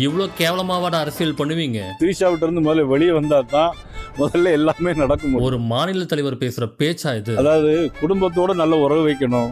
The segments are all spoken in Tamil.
இவ்வளவு கேவலமாவாட அரசியல் பண்ணுவீங்க? திரிஷாவிட்ட இருந்து முதல்ல வெளியே வந்தா தான் முதல்ல எல்லாமே நடக்கும். ஒரு மாநில தலைவர் பேசுற பேச்சா இது? அதாவது குடும்பத்தோட நல்ல உறவு வைக்கணும்,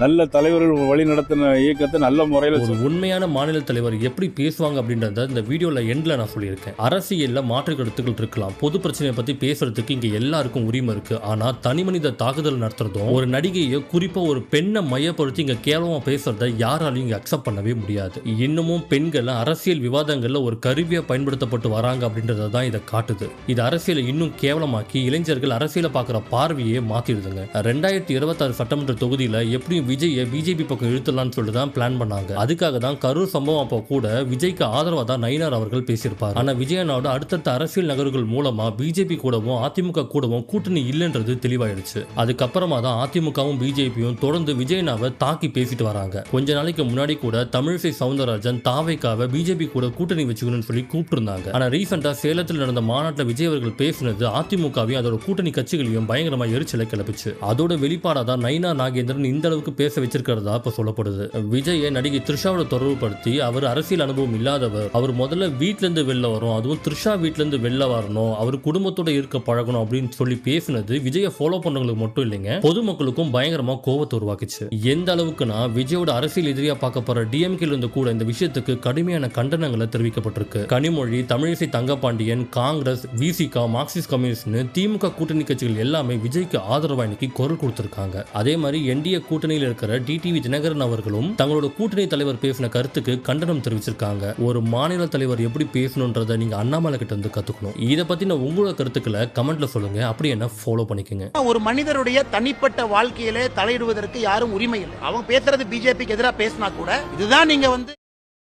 நல்ல தலைவர்கள் வழி நடத்தின இயக்கத்தை நல்ல முறையில். ஒரு உண்மையான மாநில தலைவர் எப்படி பேசுவாங்க அப்படின்றத இந்த வீடியோல எண்ட்ல நான் சொல்லியிருக்கேன். அரசியல்ல மாற்று கருத்துக்கள் இருக்கலாம், பொது பிரச்சனையை பத்தி பேசுறதுக்கு இங்க எல்லாருக்கும் உரிமை இருக்கு. ஆனா தனி மனித தாக்குதல் நடத்துறதும், ஒரு நடிகையை குறிப்பா ஒரு பெண்ணை மையப்படுத்தி இங்க கேவலமா பேசுறத யாராலையும் இங்க அக்செப்ட் பண்ணவே முடியாது. இன்னமும் பெண்கள் அரசியல் விவாதங்கள்ல ஒரு கருவியா பயன்படுத்தப்பட்டு வராங்க அப்படின்றத தான் இதை காட்டுது. இது அரசியலை இன்னும் கேவலமாக்கி இளைஞர்கள் அரசியலை பார்க்குற பார்வையே மாத்திடுதுங்க. 2026 சட்டமன்ற தொகுதியில எப்படியும் விஜயை பிஜேபி பக்கம் இழுத்துலான்னு சொல்லிட்டு தான் பிளான் பண்ணாங்க. அதுக்காக தான் கரூர் சம்பவம் அப்போ கூட விஜய்க்கு ஆதரவா தான் நயினார் அவர்கள் பேசியிருப்பார். ஆனா விஜயனோட அடுத்தடுத்த அரசியல் நகர்கள் மூலமா பிஜேபி கூடவும் அதிமுக கூடவும் கூட்டணி இல்லைன்றது தெளிவாயிடுச்சு. அதுக்கப்புறமா தான் அதிமுகவும் பிஜேபியும் தொடர்ந்து விஜயனாவை தாக்கி பேசிட்டு வராங்க. கொஞ்ச நாளைக்கு முன்னாடி கூட தமிழிசை சவுந்தரராஜன் தாவேக்காவை பிஜேபி கூட கூட்டணி வச்சுக்கணும்னு சொல்லி கூப்பிட்டுருந்தாங்க. ஆனா ரீசெண்டா சேலத்தில் நடந்த மாநாட்டில் விஜய் அவர்கள் பேசினது அதிமுகவையும் அதோட கூட்டணி கட்சிகளையும் பயங்கரமா எரிச்சலை கிளப்பிச்சு. அதோட வெளிப்பாடா தான் நயினார் நாகேந்திரன் இந்த அளவுக்கு பேச வச்சிருக்கிறதா இப்ப சொல்லப்படுது. விஜயை நடிகை த்ரிஷாவோட தொடர்புபடுத்தி அவர் அரசியல் அனுபவம் இல்லாதவர், அவர் முதல்ல வீட்ல இருந்து வெளில வரும், அதுவும் த்ரிஷா வீட்ல இருந்து வெளில வரணும், அவர் குடும்பத்தோட இருக்க பழகணும் அப்படின்னு சொல்லி பேசினது விஜயை ஃபாலோ பண்றவங்களுக்கு மட்டும் இல்லைங்க, பொதுமக்களுக்கும் பயங்கரமா கோபத்தை உருவாக்குச்சு. எந்த அளவுக்குனா விஜயோட அரசியல் எதிரியா பார்க்கப்படுற டிஎம்கேல இருந்து கூட இந்த விஷயத்துக்கு கடுமையான கண்டனங்களை தெரிவிக்கப்பட்டிருக்கு. கனிமொழி, தமிழிசை தங்கபாண்டியன், காங்கிரஸ், விசிகா, மார்க்சிஸ்ட் கம்யூனிஸ்ட்னு திமுக கூட்டணி கட்சிகள் எல்லாமே விஜய்க்கு ஆதரவா இன்னைக்கு குரல் கொடுத்திருக்காங்க. அதே மாதிரி என்டிஏ கூட்டணியில் இருக்கிற டிடிவி தினகரன் அவர்களும் தங்களோட கூட்டணி தலைவர் பேசின கருத்துக்கு கண்டனம் தெரிவிச்சிருக்காங்க. ஒரு மாநில தலைவர் எப்படி பேசணும்ன்றதை நீங்க அண்ணாமலை கிட்ட இருந்து கத்துக்கணும். இதை பத்தின உங்களோட கருத்துக்களை கமெண்ட்ல சொல்லுங்க. அப்படி என்ன ஃபாலோ பண்ணிக்கங்க. ஒரு மனிதருடைய தனிப்பட்ட வாழ்க்கையிலே தலையிடுவதற்கு யாரும் உரிமை இல்லை. அவங்க பேசுறது பிஜேபிக்கு எதிராக பேசினா கூட இதுதான் நீங்க